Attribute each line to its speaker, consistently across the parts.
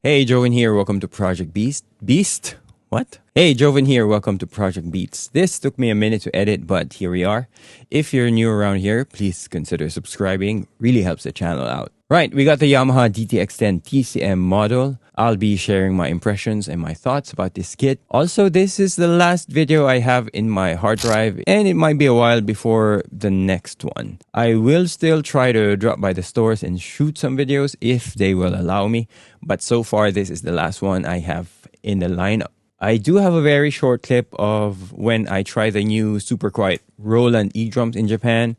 Speaker 1: Hey, Joven here. Welcome to Project Beast? What? Hey, Joven here. Welcome to Project Beats. This took me a minute to edit, but here we are. If you're new around here, please consider subscribing. Really helps the channel out. Right, we got the Yamaha DTX10 TCM model. I'll be sharing my impressions and my thoughts about this kit. Also, this is the last video I have in my hard drive, and it might be a while before the next one. I will still try to drop by the stores and shoot some videos if they will allow me, but so far this is the last one I have in the lineup. I do have a very short clip of when I try the new super quiet Roland eDrums in Japan.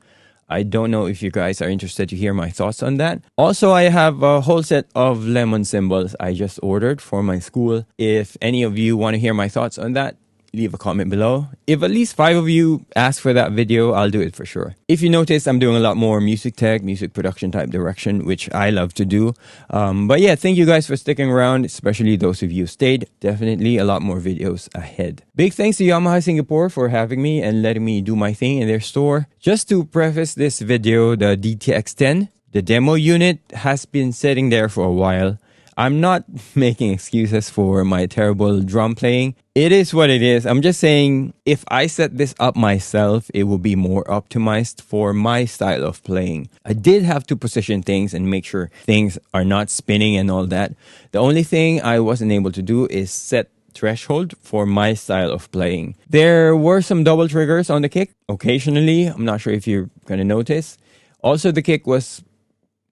Speaker 1: I don't know if you guys are interested to hear my thoughts on that. Also, I have a whole set of lemon cymbals I just ordered for my school. If any of you want to hear my thoughts on that, leave a comment below. If at least 5 of you ask for that video, I'll do it for sure. If you notice, I'm doing a lot more music tech, music production type direction, which I love to do. But yeah, thank you guys for sticking around, especially those of you who stayed. Definitely a lot more videos ahead. Big thanks to Yamaha Singapore for having me and letting me do my thing in their store. Just to preface this video, the DTX10, the demo unit has been sitting there for a while. I'm not making excuses for my terrible drum playing. It is what it is. I'm just saying, if I set this up myself, it will be more optimized for my style of playing. I did have to position things and make sure things are not spinning and all that. The only thing I wasn't able to do is set threshold for my style of playing. There were some double triggers on the kick occasionally. I'm not sure if you're going to notice. Also, the kick was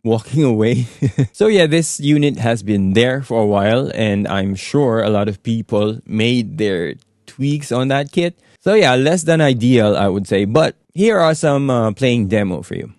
Speaker 1: walking away. So yeah, this unit has been there for a while, and I'm sure a lot of people made their tweaks on that kit. So yeah, less than ideal, I would say, but here are some playing demo for you.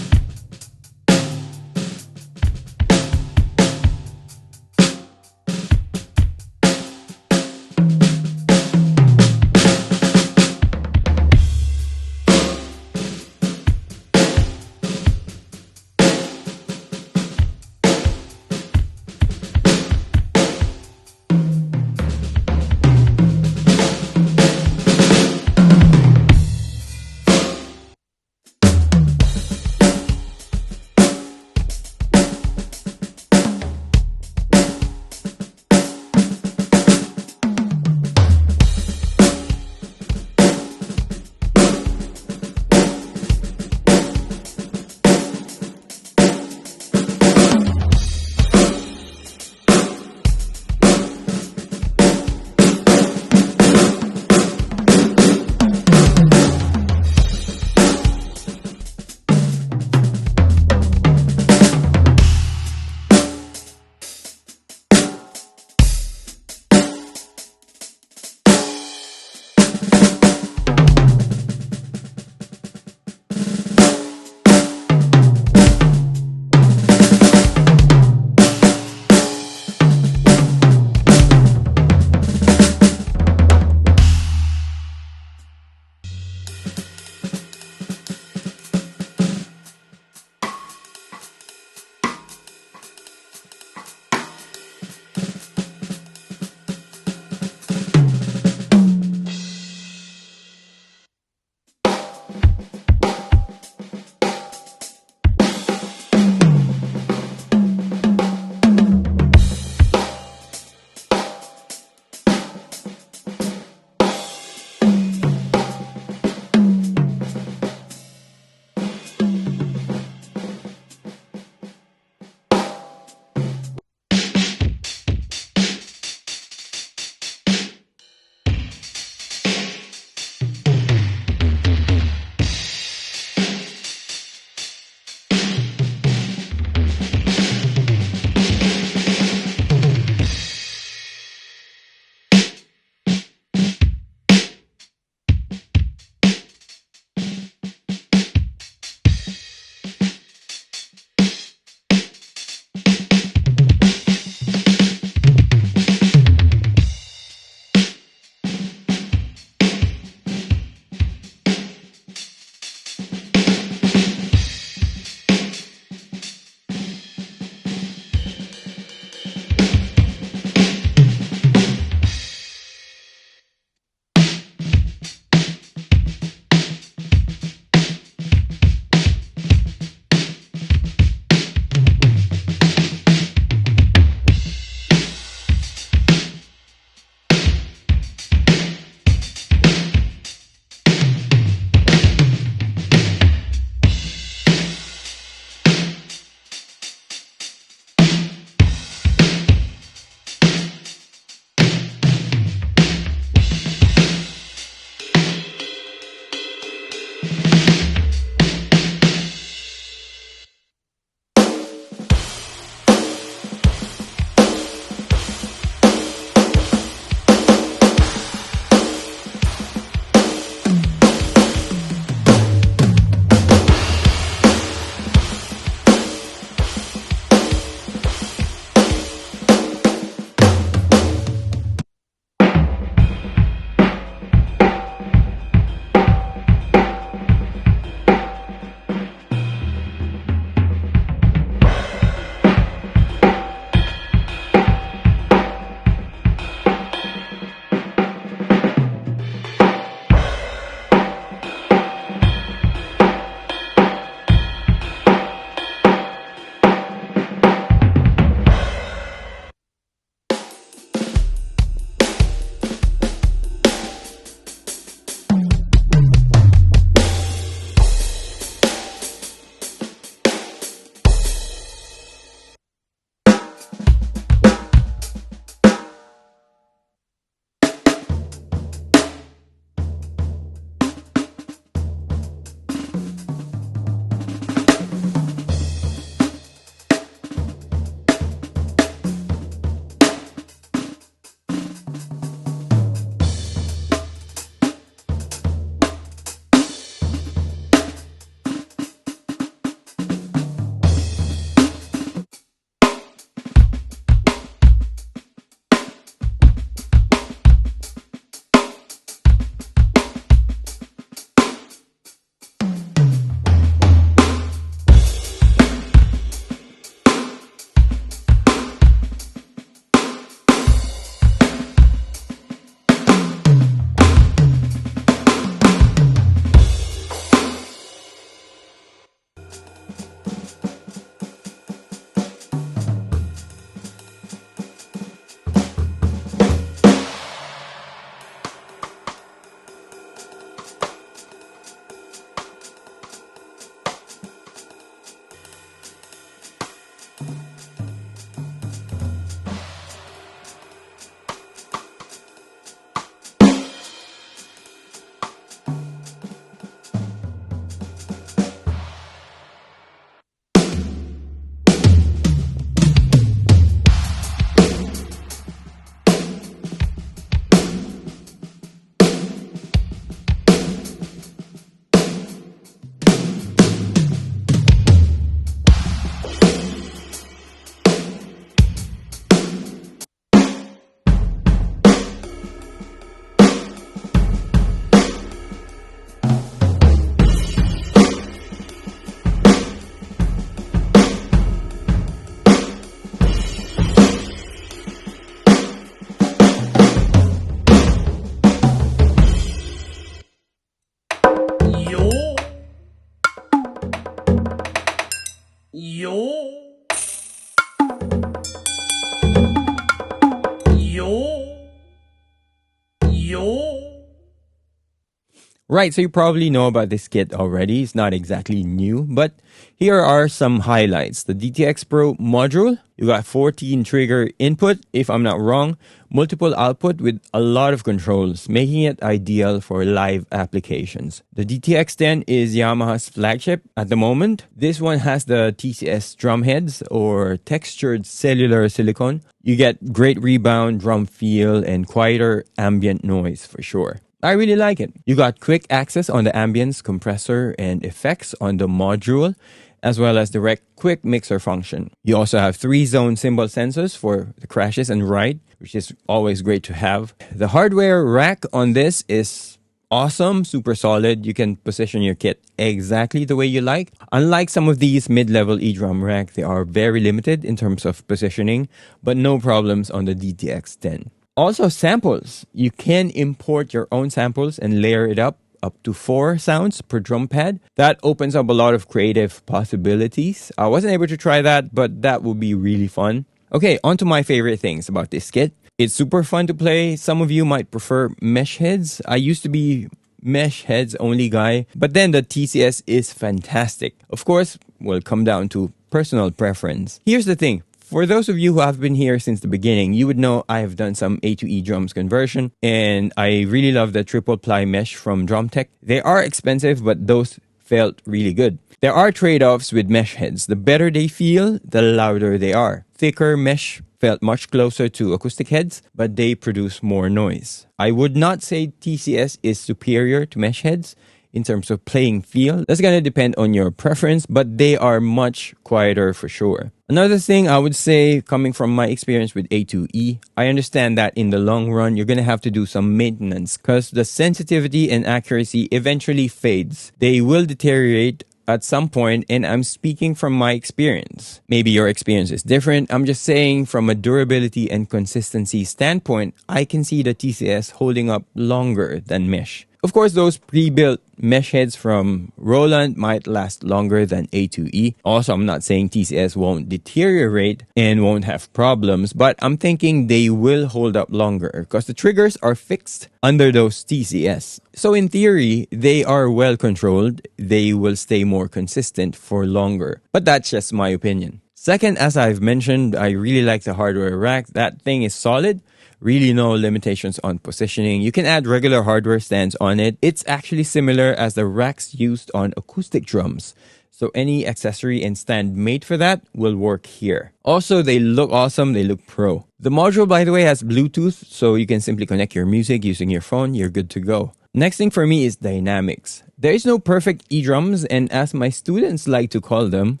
Speaker 1: Right, so you probably know about this kit already. It's not exactly new, but here are some highlights. The DTX Pro module, you got 14 trigger input, if I'm not wrong, multiple output with a lot of controls, making it ideal for live applications. The DTX10 is Yamaha's flagship at the moment. This one has the TCS drum heads or textured cellular silicone. You get great rebound, drum feel, and quieter ambient noise for sure. I really like it. You got quick access on the ambience, compressor, and effects on the module, as well as direct quick mixer function. You also have 3-zone cymbal sensors for the crashes and ride, which is always great to have. The hardware rack on this is awesome, super solid. You can position your kit exactly the way you like. Unlike some of these mid-level eDrum rack, they are very limited in terms of positioning, but no problems on the DTX10. Also, samples. You can import your own samples and layer it up to 4 sounds per drum pad. That opens up a lot of creative possibilities. I wasn't able to try that, but that would be really fun. Okay, on to my favorite things about this kit. It's super fun to play. Some of you might prefer mesh heads. I used to be mesh heads only guy, but then the TCS is fantastic. Of course, will come down to personal preference. Here's the thing. For those of you who have been here since the beginning, you would know I have done some A to E drums conversion, and I really love the triple ply mesh from DrumTech. They are expensive, but those felt really good. There are trade-offs with mesh heads. The better they feel, the louder they are. Thicker mesh felt much closer to acoustic heads, but they produce more noise. I would not say TCS is superior to mesh heads in terms of playing feel. That's going to depend on your preference, but they are much quieter for sure. Another thing I would say, coming from my experience with A2E, I understand that in the long run, you're going to have to do some maintenance because the sensitivity and accuracy eventually fades. They will deteriorate at some point, and I'm speaking from my experience. Maybe your experience is different. I'm just saying from a durability and consistency standpoint, I can see the TCS holding up longer than mesh. Of course, those pre-built mesh heads from Roland might last longer than A2E. Also, I'm not saying TCS won't deteriorate and won't have problems, but I'm thinking they will hold up longer because the triggers are fixed under those TCS. So in theory, they are well controlled. They will stay more consistent for longer. But that's just my opinion. Second, as I've mentioned, I really like the hardware rack. That thing is solid. Really no limitations on positioning. You can add regular hardware stands on it. It's actually similar as the racks used on acoustic drums. So any accessory and stand made for that will work here. Also, they look awesome. They look pro. The module, by the way, has Bluetooth, so you can simply connect your music using your phone. You're good to go. Next thing for me is dynamics. There is no perfect eDrums, and as my students like to call them,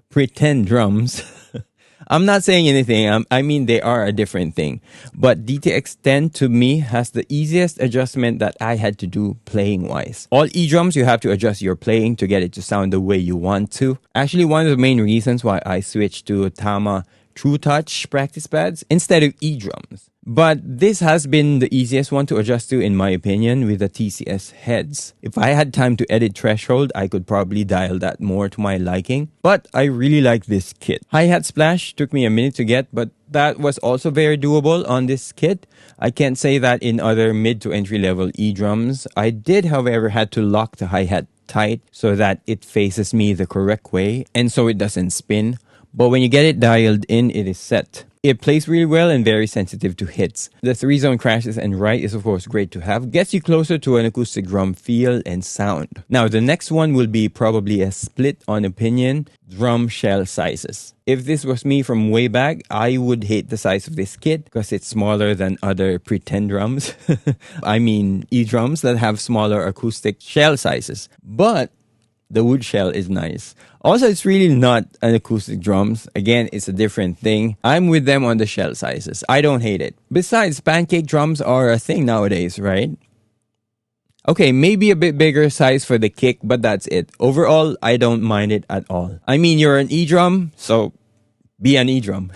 Speaker 1: pretend drums. I'm not saying anything. I mean, they are a different thing. But DTX10 to me has the easiest adjustment that I had to do playing wise. All eDrums, you have to adjust your playing to get it to sound the way you want to. Actually, one of the main reasons why I switched to Tama True Touch practice pads instead of eDrums. But this has been the easiest one to adjust to in my opinion with the TCS heads. If I had time to edit threshold, I could probably dial that more to my liking. But I really like this kit. Hi-hat splash took me a minute to get, but that was also very doable on this kit. I can't say that in other mid to entry level eDrums. I did, however, had to lock the hi-hat tight so that it faces me the correct way and so it doesn't spin. But when you get it dialed in, it is set. It plays really well and very sensitive to hits. The 3-zone crashes and right is of course great to have. Gets you closer to an acoustic drum feel and sound. Now the next one will be probably a split on opinion, drum shell sizes. If this was me from way back, I would hate the size of this kit because it's smaller than other pretend drums. I mean eDrums that have smaller acoustic shell sizes. But the wood shell is nice. Also, it's really not an acoustic drums. Again, it's a different thing. I'm with them on the shell sizes. I don't hate it. Besides, pancake drums are a thing nowadays, right? Okay, maybe a bit bigger size for the kick, but that's it. Overall, I don't mind it at all. I mean, you're an eDrum, so be an eDrum.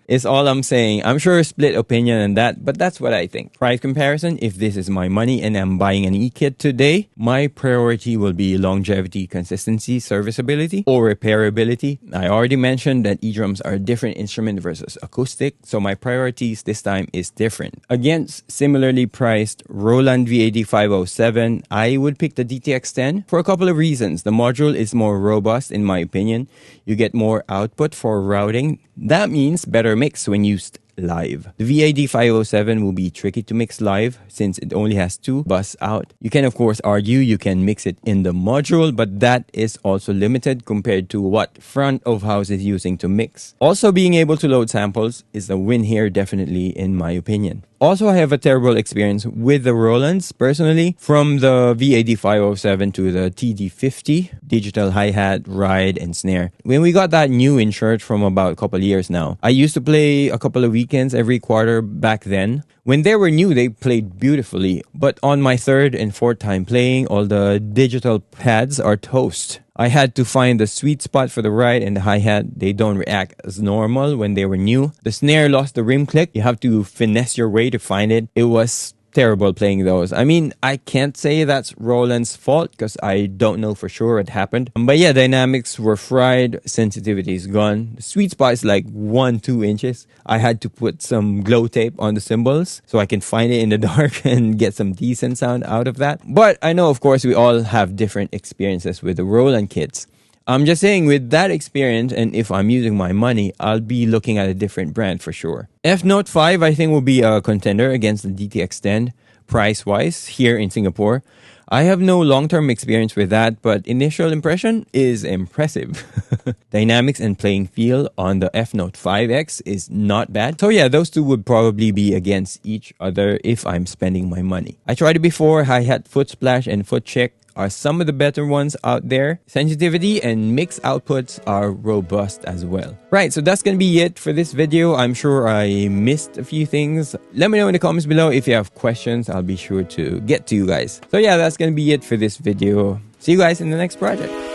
Speaker 1: is all I'm saying. I'm sure split opinion on that, but that's what I think. Price comparison, if this is my money and I'm buying an e-kit today, my priority will be longevity, consistency, serviceability, or repairability. I already mentioned that eDrums are a different instrument versus acoustic, so my priorities this time is different. Against similarly priced Roland VAD507, I would pick the DTX10 for a couple of reasons. The module is more robust in my opinion. You get more output for routing. That means better mix when used live. The VAD507 will be tricky to mix live since it only has 2 bus out. You can of course argue you can mix it in the module, but that is also limited compared to what front of house is using to mix. Also, being able to load samples is a win here, definitely in my opinion. Also, I have a terrible experience with the Rolands personally, from the VAD507 to the TD50, digital hi-hat, ride, and snare. When we got that new insert from about a couple of years now, I used to play a couple of weekends every quarter back then. When they were new, they played beautifully, but on my 3rd and 4th time playing, all the digital pads are toast. I had to find the sweet spot for the ride and the hi-hat. They don't react as normal when they were new. The snare lost the rim click. You have to finesse your way to find it. It was terrible playing those. I mean, I can't say that's Roland's fault because I don't know for sure what happened. But yeah, dynamics were fried. Sensitivity is gone. The sweet spot is like 1-2 inches. I had to put some glow tape on the cymbals so I can find it in the dark and get some decent sound out of that. But I know, of course, we all have different experiences with the Roland kits. I'm just saying, with that experience, and if I'm using my money, I'll be looking at a different brand for sure. EFNOTE 5, I think, will be a contender against the DTX10, price-wise, here in Singapore. I have no long-term experience with that, but initial impression is impressive. Dynamics and playing feel on the EFNOTE 5X is not bad. So yeah, those two would probably be against each other if I'm spending my money. I tried it before. Hi-hat, foot splash, and foot check are some of the better ones out there. Sensitivity and mix outputs are robust as well. Right, so that's gonna be it for this video. I'm sure I missed a few things. Let me know in the comments below if you have questions. I'll be sure to get to you guys. So yeah, that's gonna be it for this video. See you guys in the next project.